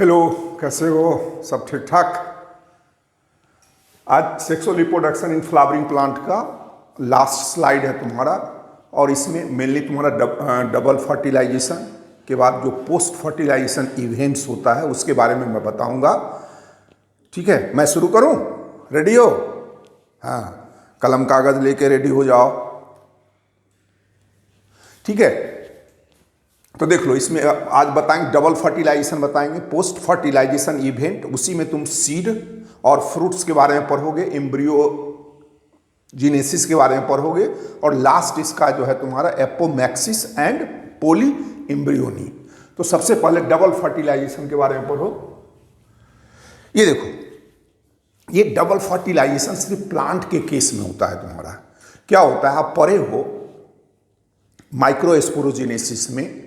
Hello, कैसे हो? सब ठीक ठाक? आज sexual reproduction in flowering plant का लास्ट स्लाइड है तुम्हारा, और इसमें मेनली तुम्हारा डबल फर्टिलाइजेशन के बाद जो पोस्ट फर्टिलाइजेशन इवेंट्स होता है उसके बारे में मैं बताऊंगा। ठीक है, मैं शुरू करूं? रेडी हो? हाँ, कलम कागज लेके रेडी हो जाओ। ठीक है, तो देख लो, इसमें आज बताएंगे डबल फर्टिलाइजेशन, बताएंगे पोस्ट फर्टिलाइजेशन इवेंट। उसी में तुम सीड और फ्रूट्स के बारे में पढ़ोगे, एम्ब्रियो जीनेसिस के बारे में पढ़ोगे, और लास्ट इसका जो है तुम्हारा एपोमैक्सिस एंड पोली एम्ब्रियोनी। तो सबसे पहले डबल फर्टिलाइजेशन के बारे में पढ़ो। ये देखो, ये डबल फर्टिलाइजेशन सिर्फ प्लांट के केस में होता है। तुम्हारा क्या होता है, आप पढ़े हो माइक्रोस्पोरोजेनेसिस में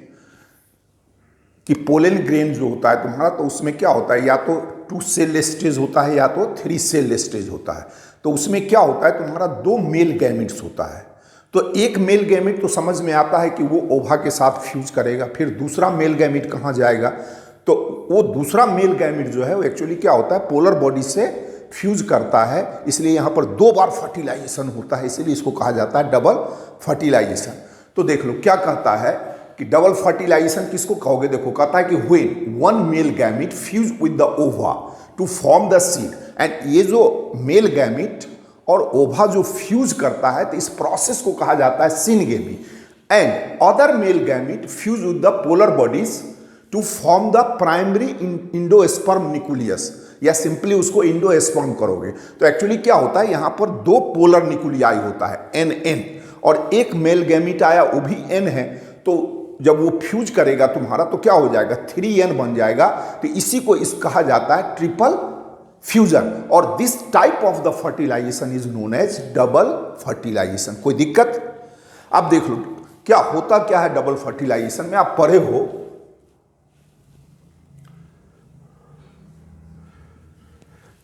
कि पोलन ग्रेन जो होता है तुम्हारा, तो उसमें क्या होता है, या तो 2 सेल स्टेज होता है या तो 3 सेल स्टेज होता है। तो उसमें क्या होता है, तुम्हारा 2 मेल गैमेट्स होता है। तो एक मेल गैमेट तो समझ में आता है कि वो ओवा के साथ फ्यूज करेगा, फिर दूसरा मेल गैमेट कहाँ जाएगा, तो वो दूसरा मेल गैमेट जो है वो एक्चुअली क्या होता है, पोलर बॉडी से फ्यूज करता है। इसलिए यहाँ पर 2 बार फर्टिलाइजेशन होता है, इसीलिए इसको कहा जाता है डबल फर्टिलाइजेशन। तो देख लो क्या कहता है कि डबल फर्टिलाइजेशन किसको कहोगे। देखो, कहता है कि when one male gamete fuse with the ova to form the seed, and ये जो मेल गैमेट और ओवा जो फ्यूज करता है, तो इस प्रोसेस को कहा जाता है syngamy. And other male gamete fuse with the polar bodies to form the primary endosperm nucleus, या सिंपली उसको इंडोस्पर्म करोगे तो एक्चुअली क्या होता है, यहां पर 2 पोलर न्यूक्लियाई होता है NN, और एक मेल गैमेट आया वो भी N है। तो जब वो फ्यूज करेगा तुम्हारा तो क्या हो जाएगा, 3N बन जाएगा। तो इसी को कहा जाता है ट्रिपल फ्यूजन, और this type of the fertilisation is known as double fertilisation. कोई दिक्कत? अब देख लो क्या होता क्या है डबल फर्टिलाइजेशन में, आप पढ़े हो।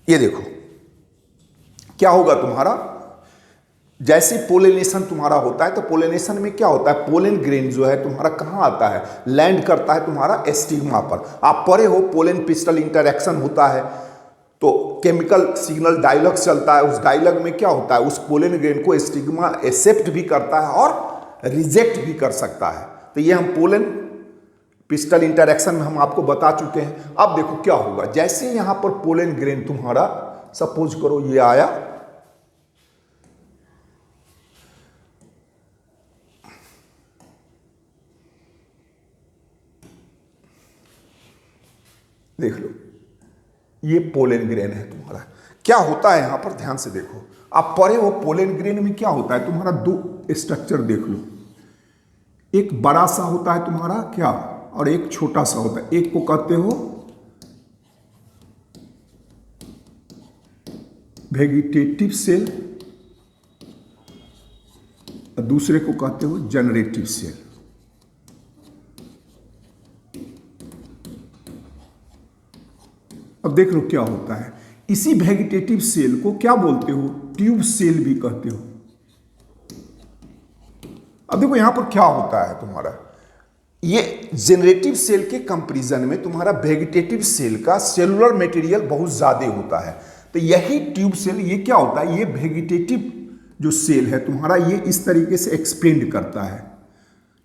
ये देखो क्या होगा तुम्हारा, जैसे पोलिनेशन तुम्हारा होता है, तो पोलिनेशन में क्या होता है, पोलन ग्रेन जो है तुम्हारा कहाँ आता है, लैंड करता है तुम्हारा एस्टिग्मा पर। आप पढ़े हो पोलन पिस्टल इंटरेक्शन होता है, तो केमिकल सिग्नल डायलॉग चलता है। उस डायलॉग में क्या होता है, उस पोलन ग्रेन को एस्टिग्मा एक्सेप्ट भी करता है और रिजेक्ट भी कर सकता है। तो ये हम पोलन पिस्टल इंटरेक्शन में हम आपको बता चुके हैं। अब देखो क्या होगा, जैसे यहां पर पोलन ग्रेन तुम्हारा, सपोज करो ये आया, देख लो ये पोलन ग्रेन है तुम्हारा। क्या होता है यहां पर, ध्यान से देखो, आप पढ़े हो पोलन ग्रेन में क्या होता है तुम्हारा, 2 स्ट्रक्चर देख लो, एक बड़ा सा होता है तुम्हारा क्या, और एक छोटा सा होता है। एक को कहते हो वेजिटेटिव सेल और दूसरे को कहते हो जनरेटिव सेल। अब देख लो क्या होता है, इसी वेजिटेटिव सेल को क्या बोलते हो, ट्यूब सेल भी कहते हो। अब देखो यहां पर क्या होता है तुम्हारा, ये जनरेटिव सेल के कंपैरिजन में तुम्हारा वेजिटेटिव सेल का सेलुलर मटेरियल बहुत ज्यादा होता है। तो यही ट्यूब सेल, ये क्या होता है, ये वेजिटेटिव जो सेल है तुम्हारा, ये इस तरीके से एक्सपेंड करता है।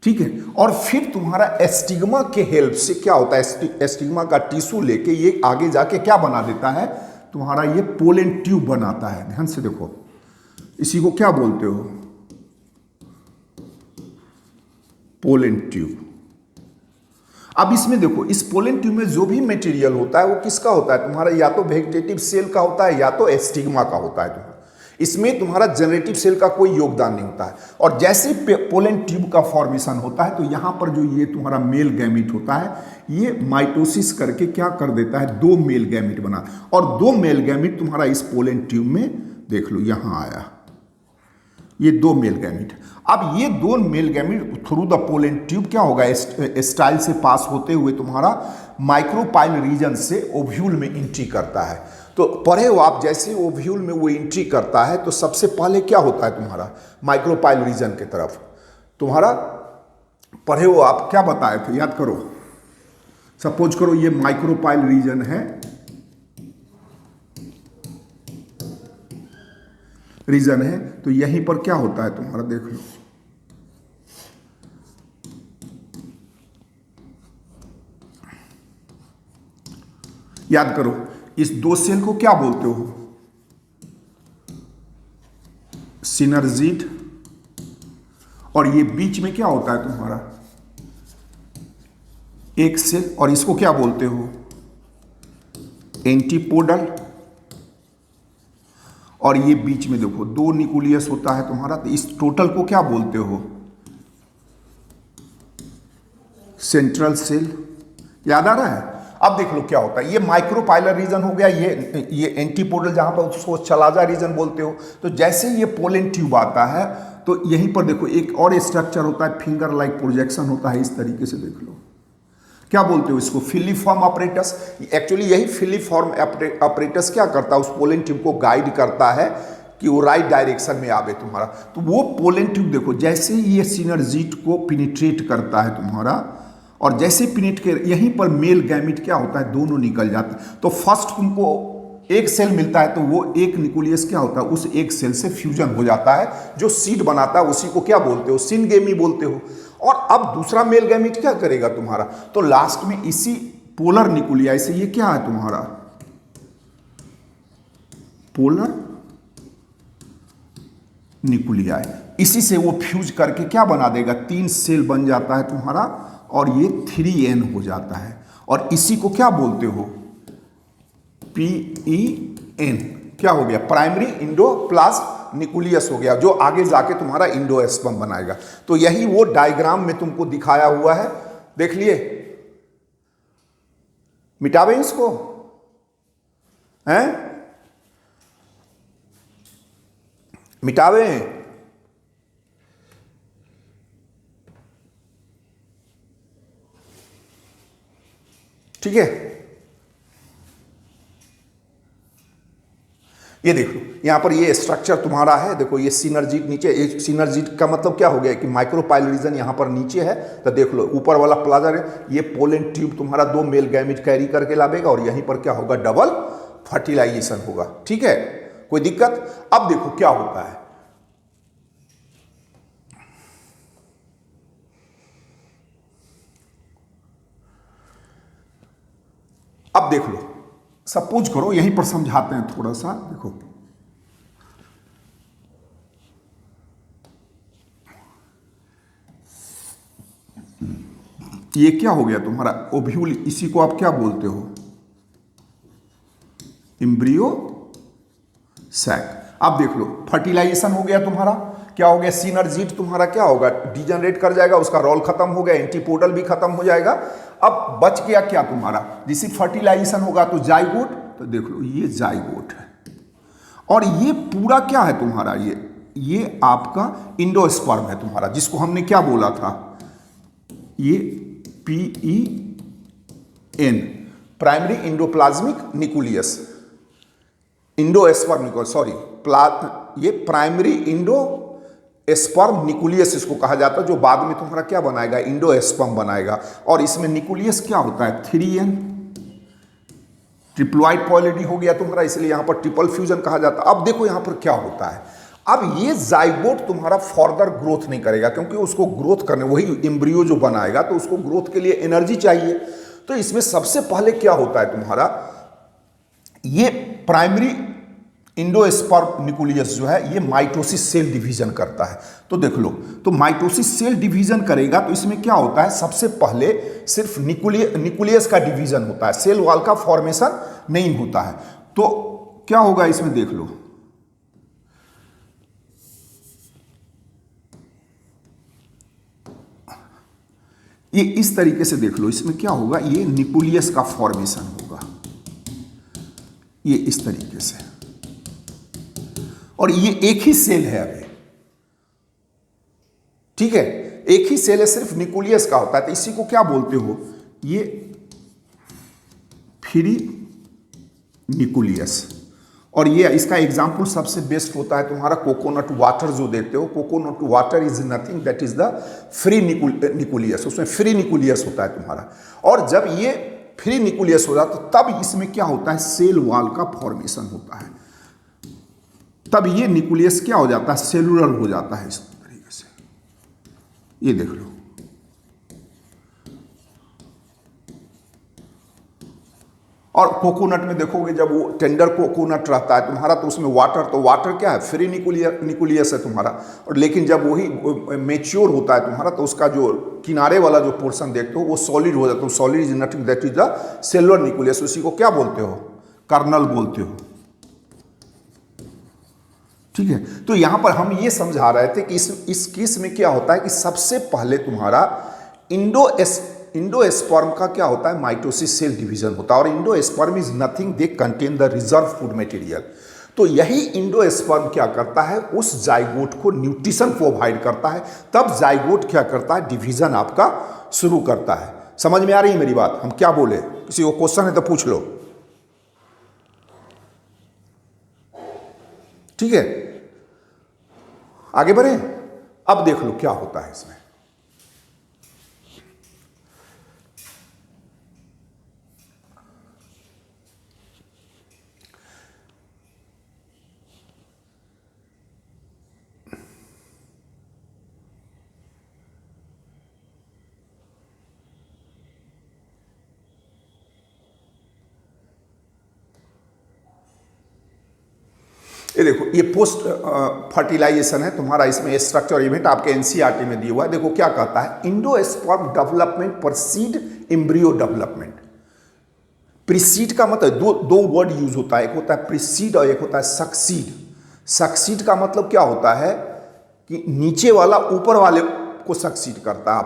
ठीक है, और फिर तुम्हारा एस्टिग्मा के हेल्प से क्या होता है, एस्टिग्मा का टिश्यू लेके ये आगे जाके क्या बना देता है तुम्हारा, ये पोलन ट्यूब बनाता है। ध्यान से देखो, इसी को क्या बोलते हो, पोलन ट्यूब। अब इसमें देखो, इस पोलन ट्यूब में जो भी मटेरियल होता है वो किसका होता है तुम्हारा, या तो वेजिटेटिव सेल का होता है या तो एस्टिग्मा का होता है तुम्हारा। इसमें तुम्हारा जनरेटिव सेल का कोई योगदान नहीं होता है। और जैसे पोलन ट्यूब का फॉर्मेशन होता है, तो यहां पर जो ये तुम्हारा मेल गैमेट होता है, ये माइटोसिस करके क्या कर देता है, 2 मेल गैमेट बना, और 2 मेल गैमेट तुम्हारा इस पोलन ट्यूब में देख लो यहां आया, ये 2 मेल गैमेट। अब ये 2 male gamete through the pollen tube क्या होगा, स्टाइल से पास होते हुए तुम्हारा माइक्रोपाइल रीजन से ओव्यूल में एंट्री करता है। तो पढ़े हो आप, जैसे ओव्यूल में वो एंट्री करता है तो सबसे पहले क्या होता है तुम्हारा, माइक्रोपाइल रीजन की तरफ तुम्हारा पढ़े हो आप, क्या बताए थे, याद करो। सपोज करो ये माइक्रोपाइल रीजन है, तो यहीं पर क्या होता है तुम्हारा, देख लो, याद करो इस दो सेल को क्या बोलते हो, सिनर्जिड, और ये बीच में क्या होता है तुम्हारा, एक सेल, और इसको क्या बोलते हो, एंटीपोडल, और ये बीच में देखो दो न्यूक्लियस होता है तुम्हारा, तो इस टोटल को क्या बोलते हो, सेंट्रल सेल। याद आ रहा है? अब देख लो क्या होता है, ये माइक्रोपाइलर रीजन हो गया, ये एंटीपोडल जहां पर उसको चलाजा रीजन बोलते हो। तो जैसे ये पोलन ट्यूब आता है तो यहीं पर देखो एक और स्ट्रक्चर होता है, फिंगर लाइक प्रोजेक्शन होता है, इस तरीके से देख लो, क्या बोलते हो इसको, फिलीफॉर्म ऑपरेटस। एक्चुअली यही फिलीफॉर्म ऑपरेटस क्या करता है, उस पोलन ट्यूब को गाइड करता है कि वो राइट डायरेक्शन में आवे तुम्हारा। तो वो पोलन ट्यूब देखो जैसे ये सिनर्जिड को पिनिट्रेट करता है तुम्हारा, और जैसे पिनेट के यहीं पर मेल गैमिट क्या होता है, दोनों निकल जाते हैं। तो फर्स्ट तुमको एक सेल मिलता है तो वो एक न्यूक्लियस क्या होता है, उस एक सेल से फ्यूजन हो जाता है, जो सीड बनाता है उसी को क्या बोलते हो, सिनगेमी बोलते हो। और अब दूसरा मेल गैमिट क्या करेगा तुम्हारा, तो लास्ट में इसी पोलर न्यूक्लियाई से ये क्या है तुम्हारा, पोलर न्यूक्लियाई, इसी से वो फ्यूज करके क्या बना देगा, 3 सेल बन जाता है तुम्हारा, और ये 3N हो जाता है। और इसी को क्या बोलते हो, PEN, क्या हो गया, प्राइमरी इंडोप्लाज्म न्यूक्लियस हो गया, जो आगे जाके तुम्हारा इंडोएस्पर्म बनाएगा। तो यही वो डायग्राम में तुमको दिखाया हुआ है, देख लिए, मिटावे इसको, हैं, मिटावे, ठीक है। ये देख लो यहां पर ये स्ट्रक्चर तुम्हारा है, देखो ये सिनर्जिड नीचे, एक सिनर्जिड का मतलब क्या हो गया कि माइक्रोपाइल रीजन यहां पर नीचे है, तो देख लो ऊपर वाला प्लाजर है, ये पोलन ट्यूब तुम्हारा 2 मेल गैमेट कैरी करके लावेगा, और यहीं पर क्या होगा, डबल फर्टिलाइजेशन होगा, ठीक है, कोई दिक्कत। अब देखो क्या होता है, अब देख लो, सपोज करो यहीं पर समझाते हैं थोड़ा सा, देखो ये क्या हो गया तुम्हारा, ओव्यूल, इसी को आप क्या बोलते हो, एम्ब्रियो सैक। अब देख लो फर्टिलाइजेशन हो गया तुम्हारा, क्या हो गया, सिनर्जिड तुम्हारा क्या होगा, डिजनरेट कर जाएगा, उसका रोल खत्म हो गया, एंटीपोडल भी खत्म हो जाएगा। अब बच गया क्या तुम्हारा, जिसे फर्टिलाइजेशन होगा तो जाइगोट, तो देख लो ये जाइगोट है, और ये पूरा क्या है तुम्हारा, ये आपका इंडोस्पर्म है तुम्हारा, जिसको हमने क्या बोला था, ये PEN, primary endoplasmic nucleus, endosperm, sorry, ये प्राइमरी इंडोस्पर्म न्यूक्लियस इसको कहा जाता है, जो बाद में तुम्हारा क्या बनाएगा, इंडोस्पर्म बनाएगा। और इसमें न्यूक्लियस क्या होता है, 3N, ट्रिप्लॉइड पॉलिडी हो गया तुम्हारा, इसलिए यहां पर ट्रिपल फ्यूजन कहा जाता है। अब देखो यहां पर क्या होता है, अब ये जाइगोट तुम्हारा फर्दर ग्रोथ नहीं करेगा, क्योंकि उसको ग्रोथ करने, वही एम्ब्रियो जो बनाएगा तो उसको ग्रोथ के लिए एनर्जी चाहिए। तो इसमें सबसे पहले क्या होता है तुम्हारा, ये प्राइमरी इंडोस्पर्म न्यूक्लियस जो है ये माइटोसिस सेल डिवीजन करता है। तो देख लो, तो माइटोसिस सेल डिवीजन करेगा तो इसमें क्या होता है, सबसे पहले सिर्फ न्यूक्लियस का डिवीजन होता है, सेल वॉल का फॉर्मेशन नहीं होता है। तो क्या होगा इसमें, देख लो, ये इस तरीके से देख लो, इसमें क्या होगा, ये न्यूक्लियस का फॉर्मेशन होगा, ये इस तरीके से, और ये एक ही सेल है अभी, ठीक है, एक ही सेल है, सिर्फ न्यूक्लियस का होता है। तो इसी को क्या बोलते हो, ये फ्री न्यूक्लियस, और ये इसका एग्जाम्पल सबसे बेस्ट होता है तुम्हारा कोकोनट वाटर जो देते हो। Coconut water is nothing that is the free nucleus, उसमें फ्री निकुलियस होता है तुम्हारा। और जब ये फ्री निकुलियस हो जाता है तो तब इसमें क्या होता है, सेल वॉल का फॉर्मेशन होता है। तब ये निकुलियस क्या हो जाता है, सेलुलर हो जाता है इस तरीके से। ये देख लो, और कोकोनट में देखोगे जब वो टेंडर कोकोनट रहता है तुम्हारा तो उसमें वाटर, तो वाटर क्या है, फ्री निकुलियस है तुम्हारा। और लेकिन जब वही मेच्योर होता है तुम्हारा तो उसका जो किनारे वाला जो पोर्शन देखते हो वो सॉलिड हो जाता है। Solid is nothing that is the cellular nucleus. उसी को क्या बोलते हो, कर्नल बोलते हो। ठीक है, तो यहां पर हम ये समझा रहे थे कि इस केस में क्या होता है कि सबसे पहले तुम्हारा इंडोस्पर्म का क्या होता है, माइटोसिस सेल डिवीजन होता है। और endosperm is nothing, they contain the reserve food material. तो यही इंडोस्पर्म क्या करता है, उस जाइगोट को न्यूट्रिशन प्रोवाइड करता है। तब जाइगोट क्या करता है, डिवीजन आपका शुरू करता है। समझ में आ रही है मेरी बात, हम क्या बोले? किसी को क्वेश्चन है तो पूछ लो। ठीक है, आगे बढ़े। अब देख लो क्या होता है इसमें। ये देखो, ये पोस्ट फर्टिलाइजेशन है तुम्हारा। इसमें स्ट्रक्चर इवेंट आपके एनसीईआरटी में दिया हुआ है। देखो क्या कहता है, endosperm development preceded embryo development. Preceded का मतलब दो वर्ड यूज होता है, एक होता है प्रीसीड और एक होता है सक्सीड। सक्सीड का मतलब क्या होता है कि नीचे वाला ऊपर वाले को सक्सीड करता है।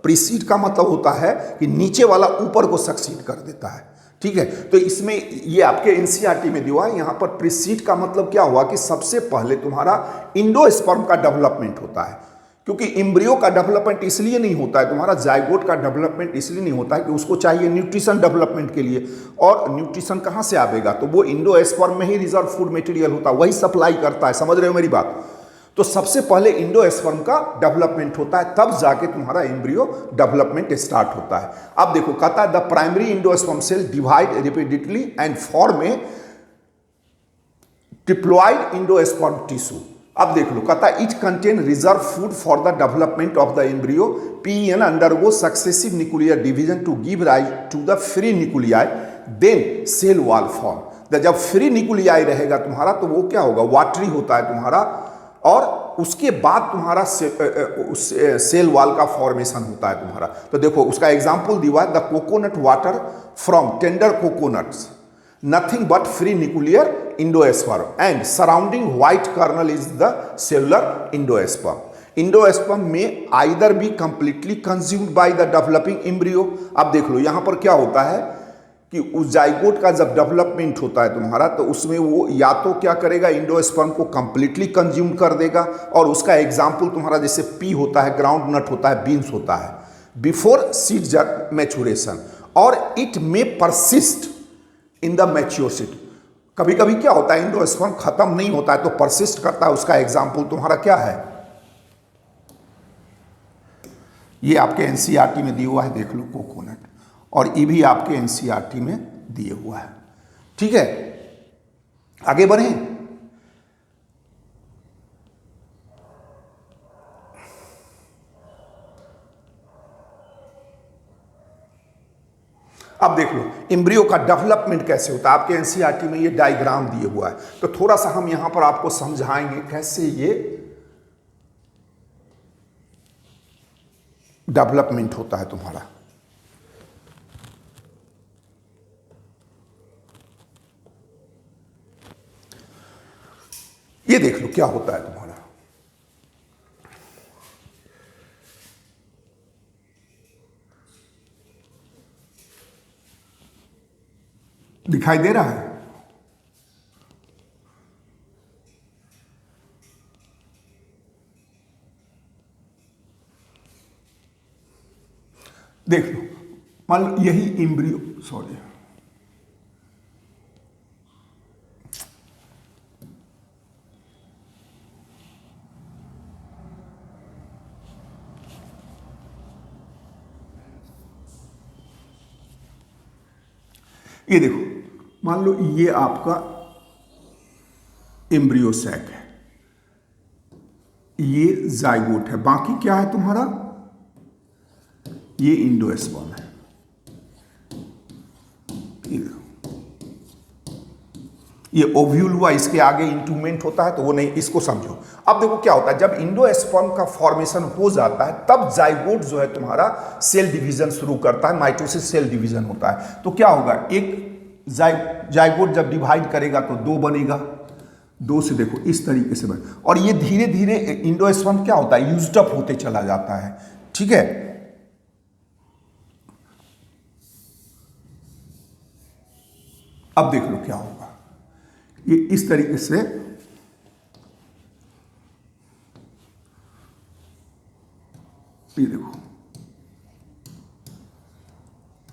प्रीसीड का मतलब होता है कि नीचे वाला ऊपर को सक्सीड कर देता है। ठीक है, तो इसमें ये आपके एनसीईआरटी में दिया है। यहां पर प्रीसीड का मतलब क्या हुआ कि सबसे पहले तुम्हारा इंडोस्पर्म का डेवलपमेंट होता है। क्योंकि एम्ब्रियो का डेवलपमेंट इसलिए नहीं होता है, तुम्हारा जाइगोट का डेवलपमेंट इसलिए नहीं होता है कि उसको चाहिए न्यूट्रिशन डेवलपमेंट के लिए। और न्यूट्रिशन कहां से आएगा, तो वो इंडोस्पर्म में ही रिजर्व फूड मटेरियल होता है, वही सप्लाई करता है। समझ रहे हो मेरी बात? तो सबसे पहले इंडोस्पर्म का डेवलपमेंट होता है, तब जाके तुम्हारा एम्ब्रियो डेवलपमेंट स्टार्ट होता है। अब देखो कहता है the primary endosperm cell divide repeatedly and form a diploid endosperm tissue. अब देख लो, कहता है it contain reserve food for the development of the embryo. PN undergo successive nuclear division to give rise to the free nuclei, then cell wall form. जब free nuclei रहेगा तुम्हारा तो वो क्या होगा, वाटरी होता है तुम्हारा। और उसके बाद तुम्हारा सेल वॉल का फॉर्मेशन होता है तुम्हारा। तो देखो उसका एग्जांपल दिया है, the coconut water from tender coconuts nothing but free nuclear endosperm and surrounding white kernel is the cellular endosperm. Endosperm में either be completely consumed by the developing embryo. अब देख लो यहां पर क्या होता है कि उस जाइगोट का जब डेवलपमेंट होता है तुम्हारा तो उसमें वो या तो क्या करेगा, इंडोस्पर्म को कंप्लीटली कंज्यूम कर देगा। और उसका एग्जाम्पल तुम्हारा जैसे पी होता है, ग्राउंड नट होता है, बीन्स होता है, बिफोर सीड मैच्योरेशन। और it may persist in the mature seed. कभी कभी क्या होता है, इंडोस्पर्म खत्म नहीं होता है तो परसिस्ट करता है। उसका एग्जाम्पल तुम्हारा क्या है, ये आपके एनसीईआरटी में दिया हुआ है, देख लो कोकोनट। और ये भी आपके एनसीईआरटी में दिए हुआ है। ठीक है, आगे बढ़ें। अब देख लो एम्ब्रियो का डेवलपमेंट कैसे होता है। आपके एनसीईआरटी में ये डायग्राम दिए हुआ है, तो थोड़ा सा हम यहां पर आपको समझाएंगे कैसे ये डेवलपमेंट होता है तुम्हारा। ये देख लो क्या होता है तुम्हारा। दिखाई दे रहा है? देख लो, मान लो यही एम्ब्रियो, सॉरी ये देखो, मान लो ये आपका एम्ब्रियो सैक है, ये जाइगोट है, बाकी क्या है तुम्हारा, ये इंडोस्पर्म है। ये ओव्यूल हुआ, इसके आगे इंटूमेंट होता है तो वो नहीं, इसको समझो। अब देखो क्या होता है, जब इंडोस्पर्म का फॉर्मेशन हो जाता है तब जाइगोट जो है तुम्हारा सेल डिवीजन शुरू करता है, माइटोसिस सेल डिवीजन होता है। तो क्या होगा, एक जाइगोट जब डिवाइड करेगा तो दो बनेगा, दो से देखो इस तरीके से बने, और ये धीरे धीरे इंडोस्पर्म क्या होता है, यूज्ड अप होते चला जाता है। ठीक है, अब देख लो क्या होगा, ये इस तरीके से ये देखो,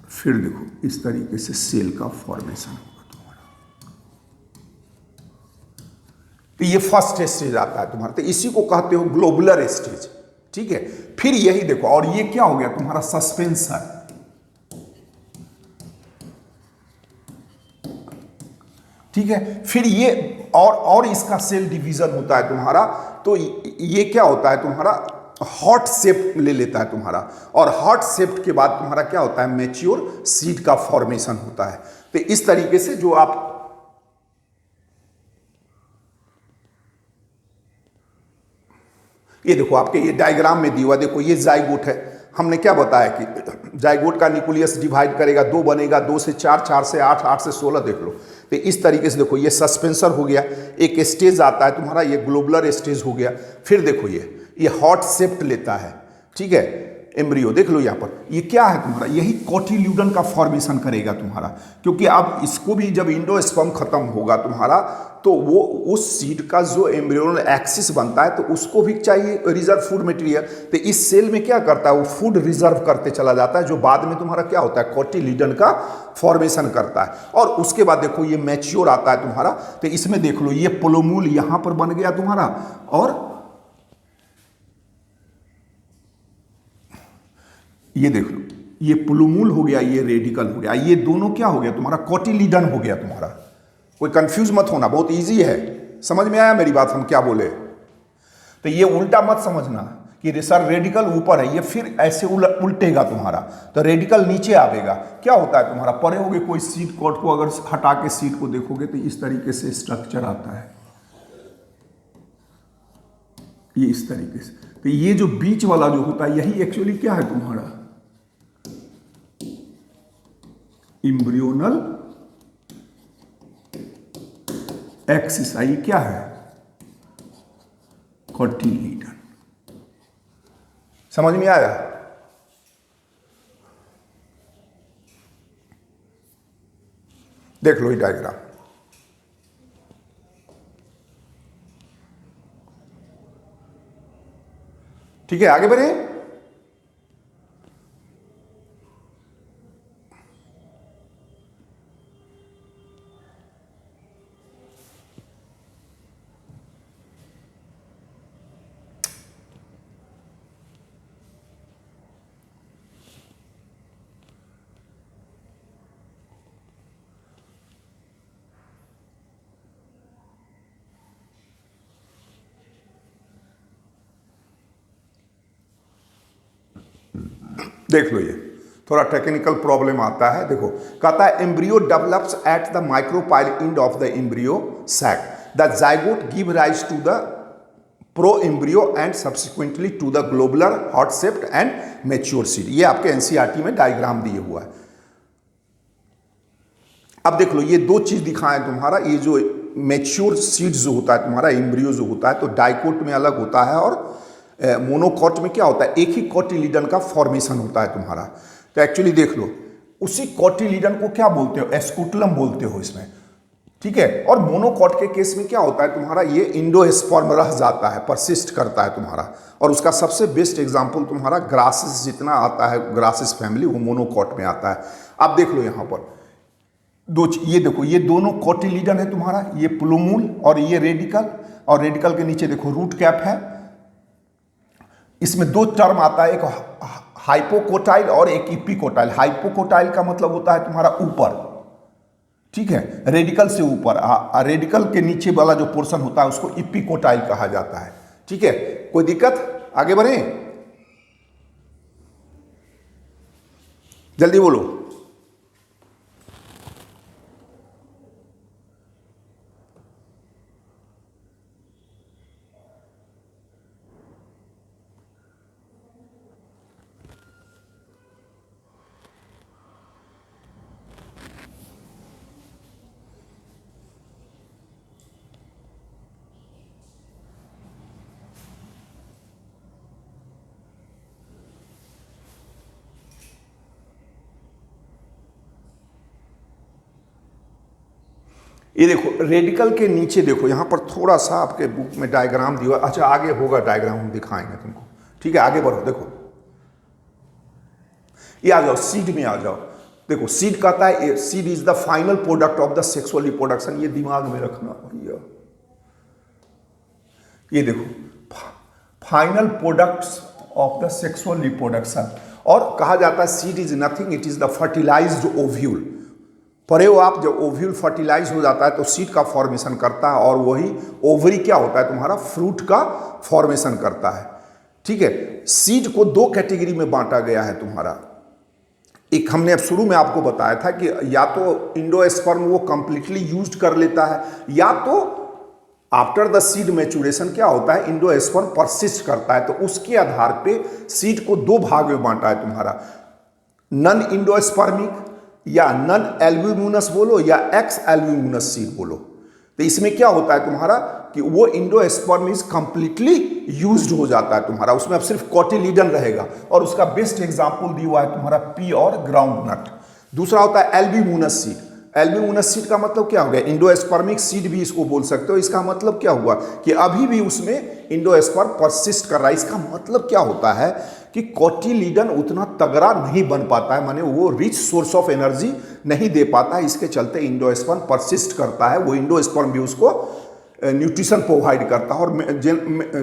फिर देखो इस तरीके से सेल का फॉर्मेशन होगा तुम्हारा। तो ये फर्स्ट स्टेज आता है तुम्हारा, तो इसी को कहते हो ग्लोबुलर स्टेज। ठीक है, फिर यही देखो, और ये क्या हो गया तुम्हारा, सस्पेंशन। ठीक है, फिर ये और इसका सेल डिवीजन होता है तुम्हारा, तो ये क्या होता है तुम्हारा, हॉट शेप ले लेता है तुम्हारा, और हॉट शेप के बाद तुम्हारा क्या होता है, मैच्योर सीड का फॉर्मेशन होता है। तो इस तरीके से जो आप ये देखो, आपके ये डायग्राम में दिया हुआ, देखो ये जाइगोट है, हमने क्या बताया कि जाइगोट का न्यूक्लियस डिवाइड करेगा, दो बनेगा, 2 से 4, 4 से 8, 8 से 16, देख लो। तो इस तरीके से देखो, ये सस्पेंसर हो गया, एक स्टेज आता है तुम्हारा, ये ग्लोबुलर स्टेज हो गया। फिर देखो ये हॉट शेप लेता है। ठीक है, एम्ब्रियो देख लो यहाँ पर, ये क्या है तुम्हारा, यही कोटिल्यूडन का फॉर्मेशन करेगा तुम्हारा, क्योंकि अब इसको भी जब इंडोस्पर्म खत्म होगा तुम्हारा, तो वो उस सीड का जो एम्ब्रियोनल एक्सिस बनता है, तो उसको भी चाहिए रिजर्व फूड मटेरियल। तो इस सेल में क्या करता है, वो फूड रिजर्व करते चला जाता है, जो बाद में तुम्हारा क्या होता है, कोटिल्यूडन का फॉर्मेशन करता है। और उसके बाद देखो ये मैच्योर आता है तुम्हारा, तो इसमें देख लो, ये पोलोमूल यहाँ पर बन गया तुम्हारा, और ये देख लो, ये प्लूमूल हो गया, ये रेडिकल हो गया, ये दोनों क्या हो गया तुम्हारा, कोटिलीडन हो गया तुम्हारा। कोई कंफ्यूज मत होना, बहुत इजी है, समझ में आया मेरी बात, हम क्या बोले। तो ये उल्टा मत समझना कि सर रेडिकल ऊपर है, ये फिर ऐसे उल्टेगा तुम्हारा, तो रेडिकल नीचे आवेगा। क्या होता है तुम्हारा, पढ़े होगे कोई सीट कोट को, अगर हटा के सीट को देखोगे तो इस तरीके से स्ट्रक्चर आता है, ये इस तरीके से। तो ये जो बीच वाला जो होता है, यही एक्चुअली क्या है तुम्हारा, एम्ब्रियोनल एक्सिस। ये क्या है, कोटिलीडन। समझ में आया। देख लो ये डायग्राम, ठीक है, आगे बढ़े। देख लो, ये थोड़ा टेक्निकल प्रॉब्लम आता है। देखो, कहता है embryo develops at the micropyle end of the embryo sac, the zygote give rise to the pro embryo and subsequently to the globular heart shaped and mature seed. ये आपके एनसीईआरटी में diagram दिए हुआ है। अब देख लो, ये दो चीज दिखाएं तुम्हारा, ये जो मैच्योर सीड जो होता है तुम्हारा, एम्ब्रियो जो होता है, तो डाइकोट में अलग होता है, और मोनोकॉट में क्या होता है, एक ही कोटिलीडन का फॉर्मेशन होता है तुम्हारा। तो एक्चुअली देख लो, उसी कोटिलीडन को क्या बोलते हो, एस्कुटलम बोलते हो इसमें। ठीक है, और मोनोकॉट के केस में क्या होता है तुम्हारा, ये इंडोस्पर्म रह जाता है, परसिस्ट करता है तुम्हारा। और उसका सबसे बेस्ट एग्जांपल तुम्हारा ग्रासिस जितना आता है, ग्रासिस फैमिली, वो मोनोकॉट में आता है। अब देख लो यहाँ पर ये देखो, ये दोनों कोटिलीडन है तुम्हारा, ये प्लूमूल और ये रेडिकल, और रेडिकल के नीचे देखो रूट कैप है। इसमें दो टर्म आता है, एक हाइपोकोटाइल और एक इपिकोटाइल। हाइपोकोटाइल का मतलब होता है तुम्हारा ऊपर, ठीक है, रेडिकल से ऊपर, रेडिकल के नीचे वाला जो पोर्शन होता है उसको इपिकोटाइल कहा जाता है। ठीक है, कोई दिक्कत? आगे बढ़े, जल्दी बोलो। ये देखो, रेडिकल के नीचे देखो, यहां पर थोड़ा सा आपके बुक में डायग्राम दिया। अच्छा, आगे होगा डायग्राम, हम दिखाएंगे तुमको। ठीक है, आगे बढ़ो। देखो, ये आ जाओ, सीड में आ जाओ। देखो, सीड कहता है, seed is the final product of the sexual reproduction. ये दिमाग में रखना भैया। ये देखो, final products of the sexual reproduction, और कहा जाता है seed is nothing, it is the fertilised ovule. पढ़े हो आप, जब ओव्यूल फर्टिलाइज हो जाता है तो सीड का फॉर्मेशन करता है, और वही ओवरी क्या होता है तुम्हारा, फ्रूट का फॉर्मेशन करता है। ठीक है, सीड को दो कैटेगरी में बांटा गया है तुम्हारा। एक हमने अब शुरू में आपको बताया था कि या तो इंडोस्पर्म वो कंप्लीटली यूज्ड कर लेता है, या तो आफ्टर द सीड मैच्योरेशन क्या होता है, इंडोस्पर्म परसिस्ट करता है। तो उसके आधार पे सीड को दो भाग में बांटा है तुम्हारा, नन इंडोस्पर्मिक या नन एल्ब्यूमिनस बोलो या एक्स एल्ब्यूमिनस सीड बोलो। तो इसमें क्या होता है तुम्हारा कि वो इंडोस्पर्म इज कंप्लीटली यूज्ड हो जाता है तुम्हारा, उसमें अब सिर्फ कॉटिलीडन रहेगा। और उसका बेस्ट एग्जांपल दिया हुआ है तुम्हारा पी और ग्राउंड नट। दूसरा होता है एल्ब्यूमिनस सीड। एल्ब्यूमिनस सीड का मतलब क्या हो गया, इंडोस्पर्मिक सीड भी इसको बोल सकते हो। इसका मतलब क्या हुआ कि अभी भी उसमें इंडोस्पर्म परसिस्ट कर रहा है। इसका मतलब क्या होता है कि कॉटिलीडन उतना तगड़ा नहीं बन पाता है, माने वो रिच सोर्स ऑफ एनर्जी नहीं दे पाता है, इसके चलते इंडोस्पर्म परसिस्ट करता है। वो इंडोस्पर्म भी उसको न्यूट्रिशन प्रोवाइड करता है। और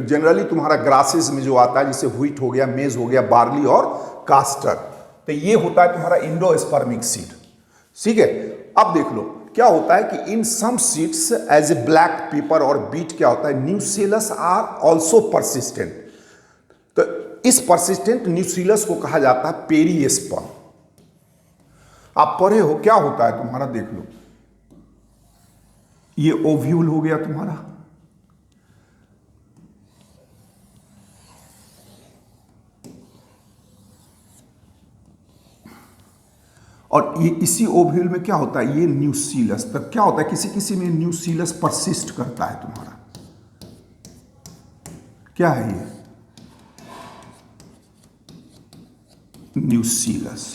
जनरली तुम्हारा ग्रासेस में जो आता है, जैसे व्हीट हो गया, मेज हो गया, बार्ली और कास्टर, तो ये होता है तुम्हारा इंडोस्पर्मिक सीड। ठीक है, अब देख लो क्या होता है कि in some seeds as a black pepper और बीट क्या होता है, न्यूसेलस आर ऑल्सो परसिस्टेंट। तो इस परसिस्टेंट न्यूसेलस को कहा जाता है पेरिस्पर्म। आप पढ़े हो, क्या होता है तुम्हारा, देख लो, ये ओव्यूल हो गया तुम्हारा, और ये इसी ओव्यूल में क्या होता है, ये न्यूसीलस। तब क्या होता है, किसी किसी में न्यूसीलस परसिस्ट करता है तुम्हारा। क्या है ये, न्यूसीलस।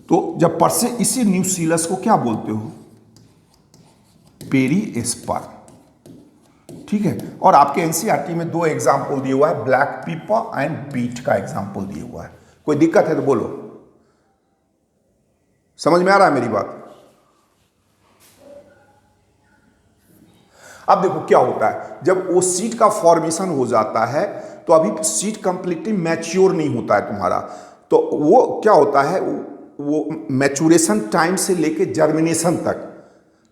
तो जब परसिस्ट, इसी न्यूसीलस को क्या बोलते हो, पेरिस्पर्म। ठीक है, और आपके एनसीईआरटी में दो एग्जाम्पल दिया हुआ है, ब्लैक पेपर एंड बीट का एग्जाम्पल दिया हुआ है। कोई दिक्कत है तो बोलो, समझ में आ रहा है मेरी बात? अब देखो क्या होता है, जब वो सीड का फॉर्मेशन हो जाता है तो अभी सीड कंप्लीटली मैच्योर नहीं होता है तुम्हारा। तो वो क्या होता है, वो मैच्योरेशन टाइम से लेके जर्मिनेशन तक,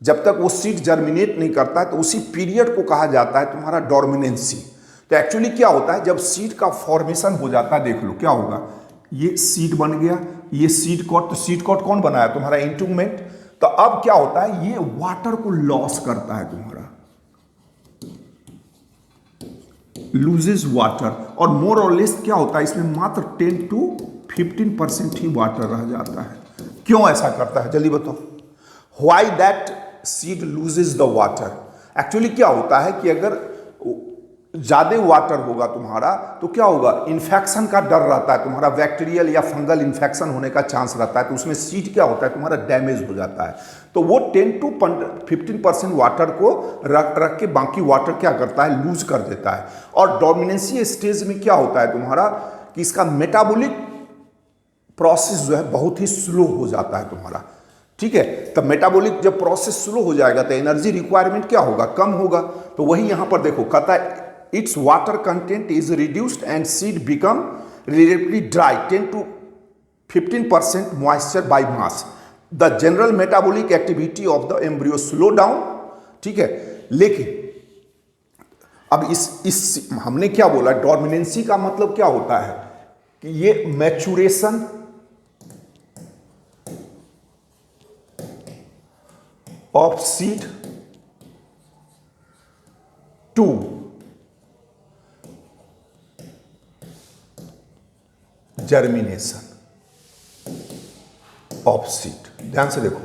जब तक वो सीड जर्मिनेट नहीं करता है तो उसी पीरियड को कहा जाता है तुम्हारा डोर्मिनेंसी। तो एक्चुअली क्या होता है, जब सीड का फॉर्मेशन हो जाता है, देख लो क्या होगा, ये सीड बन गया, ये सीड कॉट। तो सीड कॉट कौन बनाया, तुम्हारा इंटूमेंट। तो अब क्या होता है, ये वाटर को लॉस करता है तुम्हारा, लूजेस वाटर, और मोर और लेस क्या होता है, इसमें मात्र 10 to 15% ही वाटर रह जाता है। क्यों ऐसा करता है, जल्दी बताओ, why that seed loses the water. Actually क्या होता है कि अगर ज्यादा वाटर होगा तुम्हारा तो क्या होगा, इन्फेक्शन का डर रहता है तुम्हारा, बैक्टीरियल या फंगल इन्फेक्शन होने का चांस रहता है। तो उसमें सीड क्या होता है तुम्हारा, डैमेज हो जाता है। तो वो 10 to 15% वाटर को रख के बाकी वाटर क्या करता है, लूज कर देता है। और डोमिनेंसी स्टेज में क्या होता है तुम्हारा कि इसका मेटाबॉलिक प्रोसेस जो है बहुत ही स्लो हो जाता है तुम्हारा। ठीक है, तब मेटाबॉलिक जब प्रोसेस स्लो हो जाएगा तो एनर्जी रिक्वायरमेंट क्या होगा, कम होगा। तो वही यहां पर देखो कहता है its water content is reduced and seed become relatively dry, 10 to 15% moisture by mass। The general metabolic activity of the embryo slow down, ठीक है। लेकिन अब इस हमने क्या बोला, डोमिनेंसी का मतलब क्या होता है कि ये maturation of seed to germination of seed. ध्यान से देखो,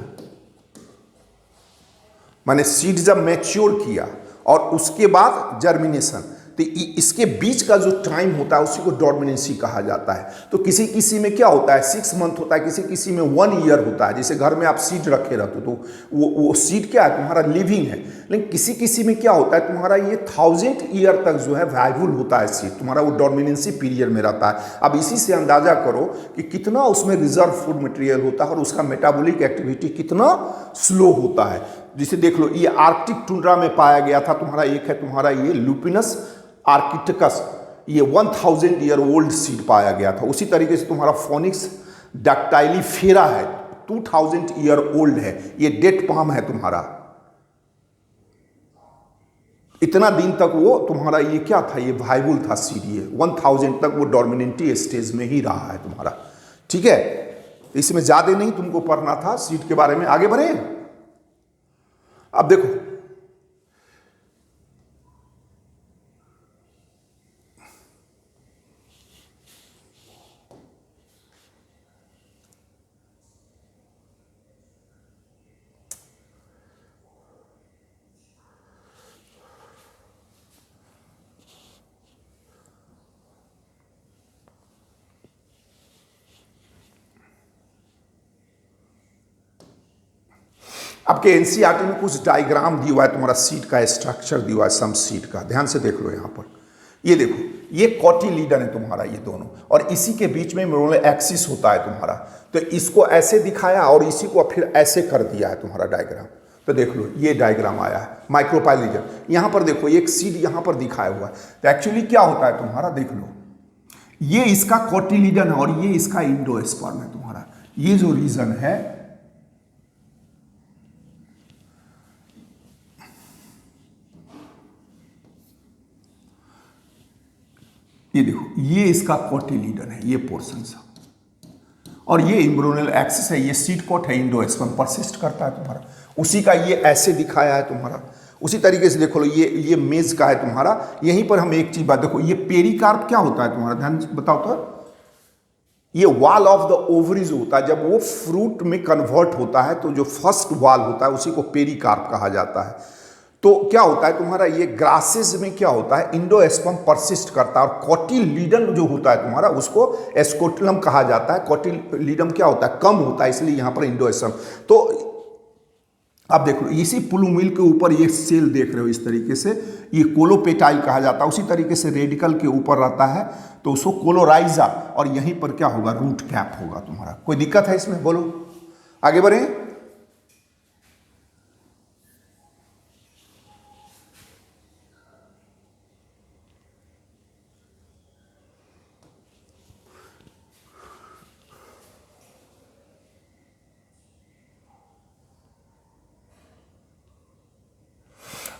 माने सीड जब मैच्योर किया और उसके बाद जर्मिनेशन, तो इसके बीच का जो टाइम होता है उसी को डोमिनेंसी कहा जाता है। तो किसी किसी में क्या होता है 6 मंथ होता है, किसी किसी में 1 ईयर होता है। जैसे घर में आप सीड रखे रहते हो तो वो सीड क्या है, तुम्हारा लिविंग है। लेकिन किसी किसी में क्या होता है, तुम्हारा ये 1000 ईयर तक जो है वायबल होता है सीड, तुम्हारा वो डोमिनेंसी पीरियड में रहता है। अब इसी से अंदाजा करो कि कितना उसमें रिजर्व फूड मटेरियल होता है और उसका मेटाबॉलिक एक्टिविटी कितना स्लो होता है। जिसे देख लो, ये आर्कटिक टुंड्रा में पाया गया था तुम्हारा। एक है तुम्हारा ये लुपिनस आर्किटिकस, ये 1000 ईयर ओल्ड सीड पाया गया था। उसी तरीके से तुम्हारा फोनिक्स डक्टाइलीफेरा है, 2000 ईयर ओल्ड है। ये डेट पाम है तुम्हारा। इतना दिन तक वो तुम्हारा ये क्या था, ये वायबल था सीड। ये 1000 तक वो डोमिनेंटी स्टेज में ही रहा है तुम्हारा, ठीक है। इसमें ज्यादा नहीं तुमको पढ़ना था सीड के बारे में। आगे बढ़े। अब देखो, आपके एनसीईआरटी में कुछ डायग्राम दिया हुआ है तुम्हारा सीड का स्ट्रक्चर दिया हुआ है, सम सीड का। ध्यान से देख लो यहाँ पर, ये देखो, ये कोटिलीडन है तुम्हारा, ये दोनों, और इसी के बीच में मेरोनल एक्सिस होता है तुम्हारा। तो इसको ऐसे दिखाया और इसी को फिर ऐसे कर दिया है तुम्हारा डायग्राम। तो देख लो, ये डायग्राम आया है माइक्रोपाइलिजन। यहाँ पर देखो, एक सीड यहाँ पर दिखाया हुआ है। तो एक्चुअली क्या होता है तुम्हारा, देख लो, ये इसका कोटिलीडन है और ये इसका इंडोस्पर्म है तुम्हारा। ये जो रीजन है, ये देखो, ये इसका कोटिलीडन है, ये पोर्शन सा, और ये एम्ब्रियोनल एक्सिस है, ये सीड कोट है, इंडोस्पर्म परसिस्ट करता है तुम्हारा। उसी का ये ऐसे दिखाया है तुम्हारा। उसी तरीके से देखो लो, ये मेज का है तुम्हारा। यहीं पर हम एक चीज बात देखो, ये पेरिकार्प क्या होता है तुम्हारा, ध्यान बताओ तो। ये वॉल ऑफ द ओवरीज होता है। जब वो फ्रूट में कन्वर्ट होता है तो जो फर्स्ट वॉल होता है उसी को पेरिकार्प कहा जाता है। तो क्या होता है तुम्हारा, ये ग्रासेस में क्या होता है, इंडोस्पर्म परसिस्ट करता है। और कोटिलीडन जो होता है तुम्हारा, उसको एस्कोटिलम कहा जाता है। कोटिलीडन क्या होता है, कम होता है, इसलिए यहां पर इंडोस्पर्म। तो अब देखो, इसी प्लूमिल के ऊपर ये सेल देख रहे हो इस तरीके से, ये कोलोपेटाइल कहा जाता है। उसी तरीके से रेडिकल के ऊपर रहता है तो उसको कोलोराइजा, और यहीं पर क्या होगा, रूट कैप होगा तुम्हारा। कोई दिक्कत है इसमें, बोलो, आगे बढ़े।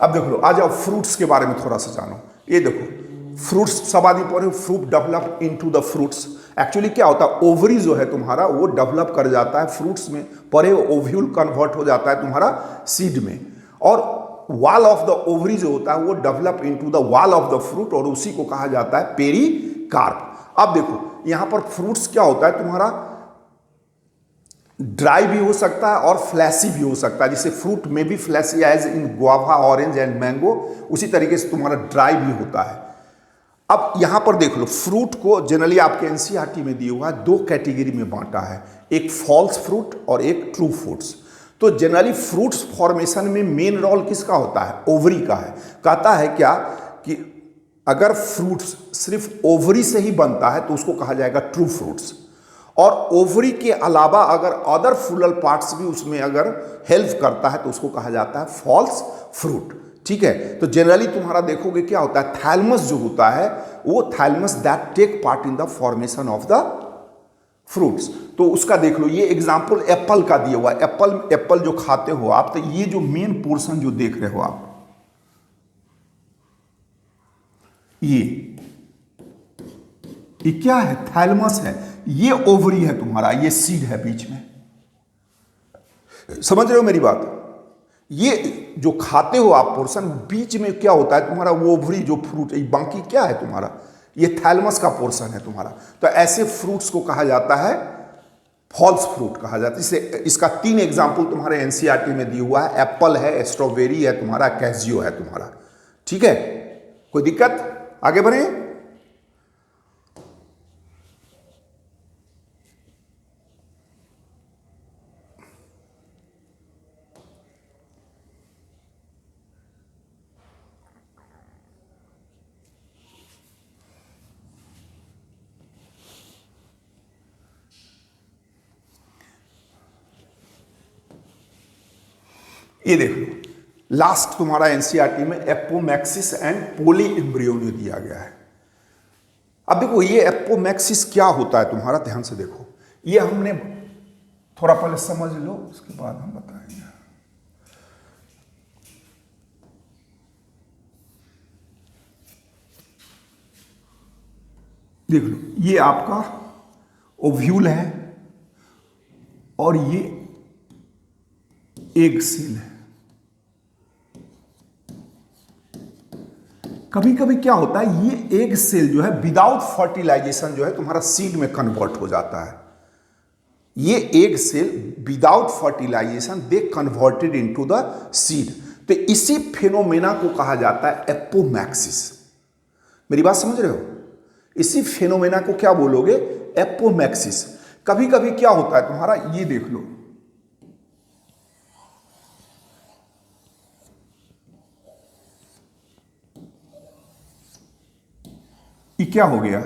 अब देख लो, आ जाओ फ्रूट्स के बारे में थोड़ा सा जानो। ये देखो, फ्रूट्स सब आदमी पढ़े, fruit develop into the fruits. Actually क्या होता है, ओवरी जो है तुम्हारा वो डेवलप कर जाता है फ्रूट्स में, परे ओव्यूल कन्वर्ट हो जाता है तुम्हारा सीड में, और वॉल ऑफ द ओवरी जो होता है वो develop into the wall of the fruit, और उसी को कहा जाता है पेरिकार्प। अब देखो, यहां पर फ्रूट्स क्या होता है तुम्हारा, ड्राई भी हो सकता है और फ्लैशी भी हो सकता है। जैसे फ्रूट में भी fleshy as in guava, orange and mango, उसी तरीके से तुम्हारा ड्राई भी होता है। अब यहां पर देख लो, फ्रूट को जनरली आपके एनसीईआरटी में दिया हुआ है, 2 कैटेगरी में बांटा है, एक फॉल्स फ्रूट और एक ट्रू फ्रूट्स। तो जनरली फ्रूट्स फॉर्मेशन में मेन रोल किसका होता है, ओवरी का है। कहता है क्या कि अगर फ्रूट्स सिर्फ ओवरी से ही बनता है तो उसको कहा जाएगा ट्रू फ्रूट्स, और ओवरी के अलावा अगर अदर फ्लूरल पार्ट्स भी उसमें अगर हेल्प करता है तो उसको कहा जाता है फॉल्स फ्रूट, ठीक है। तो जनरली तुम्हारा देखोगे क्या होता है, थैलमस जो होता है वो thalamus that take part in the formation of the fruits. तो उसका देख लो, ये एग्जाम्पल एप्पल का दिया हुआ है। एप्पल जो खाते हो आप, तो ये जो मेन पोर्शन जो देख रहे हो आप, ये क्या है? थैलमस है। ये ओवरी है तुम्हारा, ये सीड है बीच में। समझ रहे हो मेरी बात? ये जो खाते हो आप पोर्शन, बीच में क्या होता है तुम्हारा? वो ओवरी जो फ्रूट, बाकी क्या है तुम्हारा? ये थैलमस का पोर्शन है तुम्हारा। तो ऐसे फ्रूट्स को कहा जाता है फॉल्स फ्रूट कहा जाता है। इसे इसका 3 एग्जाम्पल तुम्हारे एनसीईआरटी में दिया हुआ है। एप्पल है, स्ट्रॉबेरी है तुम्हारा, कैजियो है तुम्हारा। ठीक है, कोई दिक्कत? आगे बढ़े। ये देख लो, लास्ट तुम्हारा एनसीईआरटी में एपोमैक्सिस एंड पोली एम्ब्रियोनी दिया गया है। अब देखो, ये एपोमैक्सिस क्या होता है तुम्हारा, ध्यान से देखो। ये हमने थोड़ा पहले समझ लो, उसके बाद हम बताएंगे। देख लो, ये आपका ओव्यूल है और ये एग सेल है। कभी कभी क्या होता है, ये एग सेल जो है विदाउट फर्टिलाइजेशन जो है तुम्हारा सीड में कन्वर्ट हो जाता है। ये egg cell without fertilisation they converted into the seed. तो इसी फेनोमेना को कहा जाता है एपोमैक्सिस। मेरी बात समझ रहे हो? इसी फेनोमेना को क्या बोलोगे? एपोमैक्सिस। कभी कभी क्या होता है तुम्हारा, ये देख लो, ये क्या हो गया?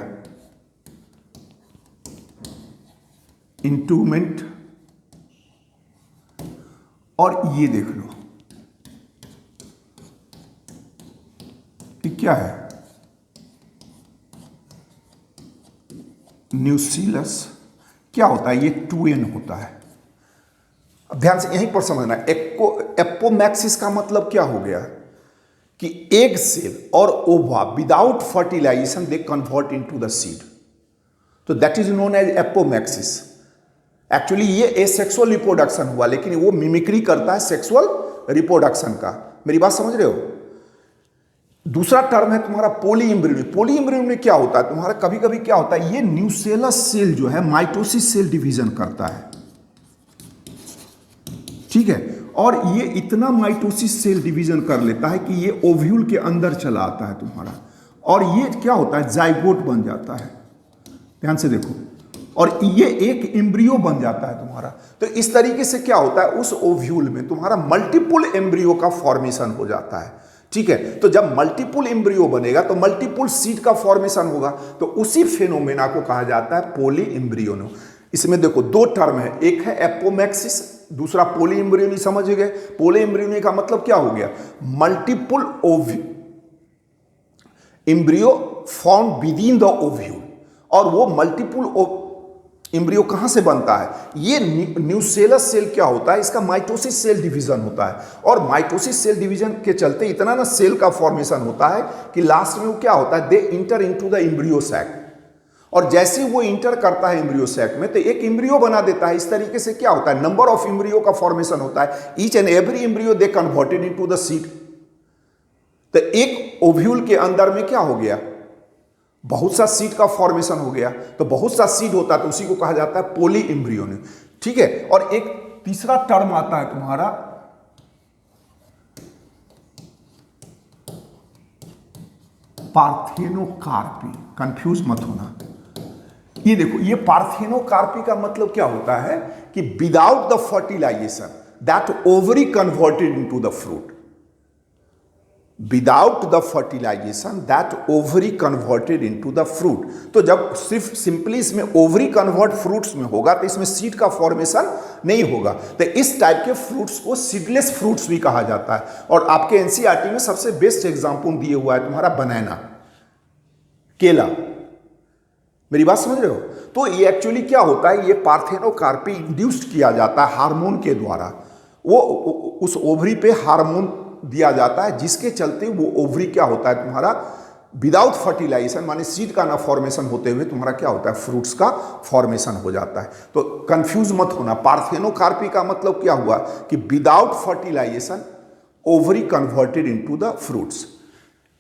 इंटूमेंट। और ये देख लो, ये क्या है? न्यूसीलस। क्या होता है? ये 2n होता है। अब ध्यान से यहीं पर समझना, एपोमैक्सिस का मतलब क्या हो गया कि एग सेल और ova without fertilisation they convert into the seed. तो that is known as apomixis. Actually ये एसेक्सुअल रिप्रोडक्शन हुआ, लेकिन वो मिमिक्री करता है सेक्सुअल रिप्रोडक्शन का। मेरी बात समझ रहे हो? दूसरा टर्म है तुम्हारा पोली एम्ब्रियोनी। पोली एम्ब्रियोनी में क्या होता है तुम्हारा? कभी कभी क्या होता है, ये न्यूसेलस सेल जो है माइटोसिस सेल डिवीजन करता है। ठीक है, और ये इतना माइटोसिस सेल डिवीजन कर लेता है कि ये ओव्यूल के अंदर चला आता है तुम्हारा, और ये क्या होता है? जाइगोट बन जाता है। ध्यान से देखो, और ये एक एम्ब्रियो बन जाता है तुम्हारा। तो इस तरीके से क्या होता है, उस ओव्यूल में तुम्हारा मल्टीपल एम्ब्रियो का फॉर्मेशन हो जाता है। ठीक है, तो जब मल्टीपल एम्ब्रियो बनेगा तो मल्टीपल सीड का फॉर्मेशन होगा। तो उसी फेनोमेना को कहा जाता है पोली एम्ब्रियोनी। इसमें देखो 2 टर्म है, एक है एपोमैक्सिस, दूसरा पोली एम्ब्रियोनी। समझ गए? पोली एम्ब्रियोनी का मतलब क्या हो गया? Multiple embryo form with in the ovule. और वो मल्टीपल एम्ब्रियो कहां से बनता है? ये न्यूसेलस सेल क्या होता है? इसका माइटोसिस सेल डिवीजन होता है, और माइटोसिस सेल डिवीजन के चलते इतना ना सेल का फॉर्मेशन होता है कि लास्ट में वो क्या होता है? They enter into the embryo sac. और जैसे वो इंटर करता है एम्ब्रियो सैक में, तो एक एम्ब्रियो बना देता है। इस तरीके से क्या होता है? नंबर ऑफ एम्ब्रियो का फॉर्मेशन होता है। Each and every embryo they converted into the seed. तो एक ओव्यूल के अंदर में क्या हो गया? बहुत सा सीड का फॉर्मेशन हो गया। तो बहुत सा सीड होता है, तो उसी को कहा जाता है पोली एम्ब्रियोनी। ठीक है, और एक तीसरा टर्म आता है तुम्हारा पार्थेनोकार्पी। कंफ्यूज मत होना। ये देखो, ये पार्थेनोकार्पी का मतलब क्या होता है कि without the fertilisation that ovary converted into the fruit. Without the fertilisation that ovary converted into the fruit. तो जब सिर्फ सिंपली इसमें ओवरी कन्वर्ट फ्रूट्स में होगा, तो इसमें सीड का फॉर्मेशन नहीं होगा। तो इस टाइप के फ्रूट्स को सीडलेस फ्रूट्स भी कहा जाता है। और आपके एनसीईआरटी में सबसे बेस्ट एग्जांपल दिए हुआ है तुम्हारा बनाना, केला। मेरी बात समझ रहे हो? तो ये एक्चुअली क्या होता है, ये पार्थेनोकार्पी इंड्यूस्ड किया जाता है हार्मोन के द्वारा। वो उस ओवरी पे हार्मोन दिया जाता है, जिसके चलते वो ओवरी क्या होता है तुम्हारा, विदाउट फर्टिलाइजेशन माने सीड का ना फॉर्मेशन होते हुए तुम्हारा क्या होता है, फ्रूट्स का फॉर्मेशन हो जाता है। तो कंफ्यूज मत होना, पार्थेनोकार्पी का मतलब क्या हुआ कि without fertilization ovary converted into the fruits.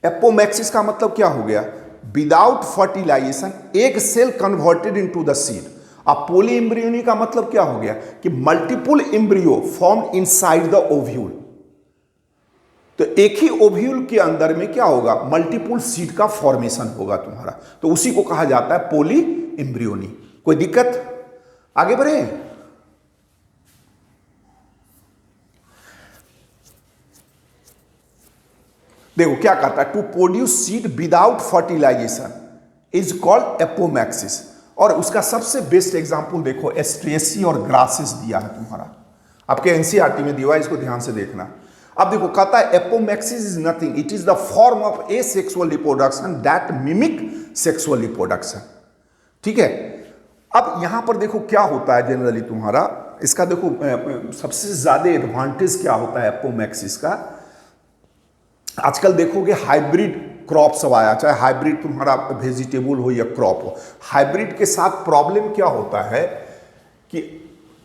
Apomixis का मतलब क्या हो गया, without fertilization egg cell converted into the seed. अब पॉली एम्ब्रियोनी का मतलब क्या हो गया कि multiple embryo formed inside the ovule. तो एक ही ओव्यूल के अंदर में क्या होगा, मल्टीपल सीड का फॉर्मेशन होगा तुम्हारा, तो उसी को कहा जाता है पॉली एम्ब्रियोनी। कोई दिक्कत? आगे बढ़े। देखो क्या कहता है, to produce seed without fertilization is called apomixis. और उसका सबसे बेस्ट एग्जांपल देखो, एस्ट्रेसी और ग्रासिस दिया है तुम्हारा, आपके एनसीईआरटी में दिया है, इसको ध्यान से देखना। अब देखो कहता है apomixis is nothing, it is the form of asexual reproduction that mimic sexual reproduction. ठीक है, अब यहां पर देखो क्या होता है जनरली तुम्हारा, इसका देखो सबसे ज्यादा एडवांटेज क्या होता है एपोमैक्सिस का। आजकल देखोगे हाइब्रिड क्रॉप सब आया, चाहे हाइब्रिड तुम्हारा वेजिटेबल हो या क्रॉप हो, हाइब्रिड के साथ प्रॉब्लम क्या होता है कि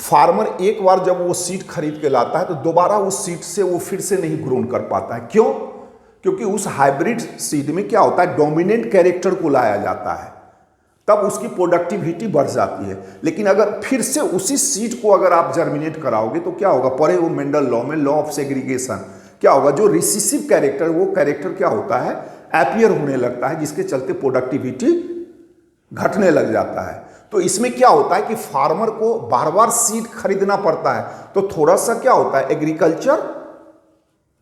फार्मर एक बार जब वो सीड खरीद के लाता है तो दोबारा उस सीड से वो फिर से नहीं ग्रोन कर पाता है। क्यों? क्योंकि उस हाइब्रिड सीड में क्या होता है, डोमिनेंट कैरेक्टर को लाया जाता है, तब उसकी प्रोडक्टिविटी बढ़ जाती है। लेकिन अगर फिर से उसी सीड को अगर आप जर्मिनेट कराओगे तो क्या होगा, पढ़े वो मेंडल लॉ में, लॉ ऑफ सेग्रीगेशन, क्या होगा, जो रिसेसिव कैरेक्टर, वो कैरेक्टर क्या होता है, एपियर होने लगता है, जिसके चलते प्रोडक्टिविटी घटने लग जाता है। तो इसमें क्या होता है कि फार्मर को बार बार सीड खरीदना पड़ता है, तो थोड़ा सा क्या होता है, एग्रीकल्चर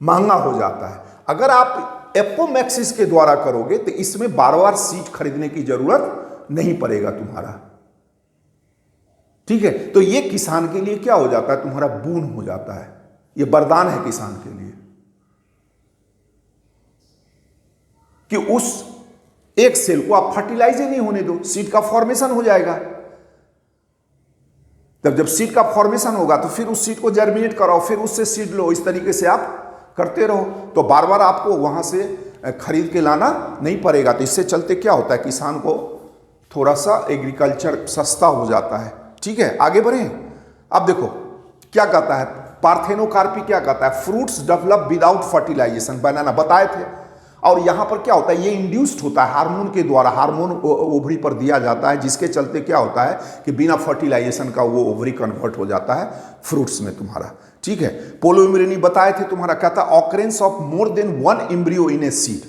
महंगा हो जाता है। अगर आप एपोमैक्सिस के द्वारा करोगे तो इसमें बार बार सीड खरीदने की जरूरत नहीं पड़ेगा तुम्हारा। ठीक है, तो ये किसान के लिए क्या हो जाता है, तुम्हारा बून हो जाता है, ये वरदान है किसान के लिए कि उस एक सेल को आप फर्टिलाइज ही नहीं होने दो, सीड का फॉर्मेशन हो जाएगा। जब सीड का फॉर्मेशन होगा तो फिर उस सीड को जर्मिनेट कराओ, फिर उससे सीड लो, इस तरीके से आप करते रहो, तो बार बार आपको वहां से खरीद के लाना नहीं पड़ेगा। तो इससे चलते क्या होता है, किसान को थोड़ा सा एग्रीकल्चर सस्ता हो जाता है। ठीक है, आगे बढ़े। अब देखो क्या कहता है, पार्थेनोकार्पी क्या कहता है, फ्रूट्स डेवलप विदाउट फर्टिलाइजेशन, बनाना बताए थे। और यहां पर क्या होता है, ये इंड्यूस्ड होता है हार्मोन के द्वारा, हार्मोन ओवरी पर दिया जाता है, जिसके चलते क्या होता है कि बिना फर्टिलाइजेशन का वो ओवरी कन्वर्ट हो जाता है फ्रूट्स में तुम्हारा। ठीक है, पोलो एम्ब्रियोनी बताए थे तुम्हारा, कहता है occurrence of more than one embryo in a seed.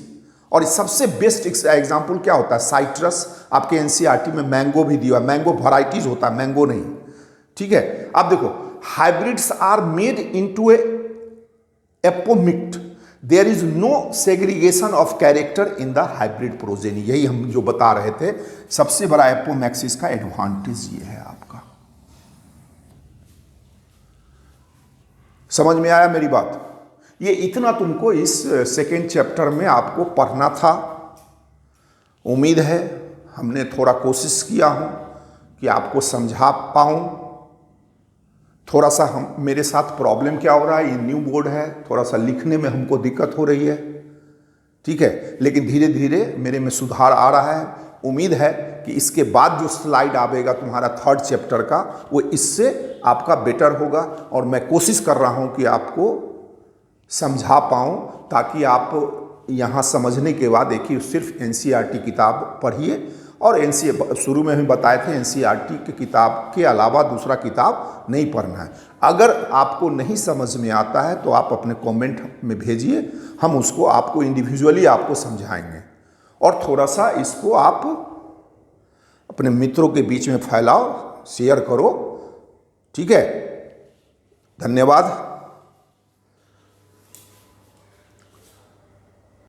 और सबसे बेस्ट एग्जाम्पल क्या होता है, साइट्रस, आपके एनसीईआरटी में मैंगो भी दिया, मैंगो वैराइटीज होता है, मैंगो नहीं। ठीक है, अब देखो hybrids are made into a apomict, there is no segregation of character in the hybrid progeny. यही हम जो बता रहे थे, सबसे बड़ा एपोमैक्सिस का एडवांटेज ये है आपका। समझ में आया मेरी बात? ये इतना तुमको इस सेकेंड चैप्टर में आपको पढ़ना था। उम्मीद है हमने थोड़ा कोशिश किया हूं कि आपको समझा पाऊं। थोड़ा सा हम मेरे साथ प्रॉब्लम क्या हो रहा है, ये न्यू बोर्ड है, थोड़ा सा लिखने में हमको दिक्कत हो रही है। ठीक है, लेकिन धीरे धीरे मेरे में सुधार आ रहा है। उम्मीद है कि इसके बाद जो स्लाइड आएगा तुम्हारा थर्ड चैप्टर का, वो इससे आपका बेटर होगा। और मैं कोशिश कर रहा हूं कि आपको समझा पाऊं, ताकि आप यहाँ समझने के बाद देखिए सिर्फ एनसीईआरटी किताब पढ़िए। और शुरू में हम बताए थे एनसीईआरटी की किताब के अलावा दूसरा किताब नहीं पढ़ना है। अगर आपको नहीं समझ में आता है तो आप अपने कमेंट में भेजिए, हम उसको आपको इंडिविजुअली आपको समझाएंगे। और थोड़ा सा इसको आप अपने मित्रों के बीच में फैलाओ, शेयर करो। ठीक है, धन्यवाद।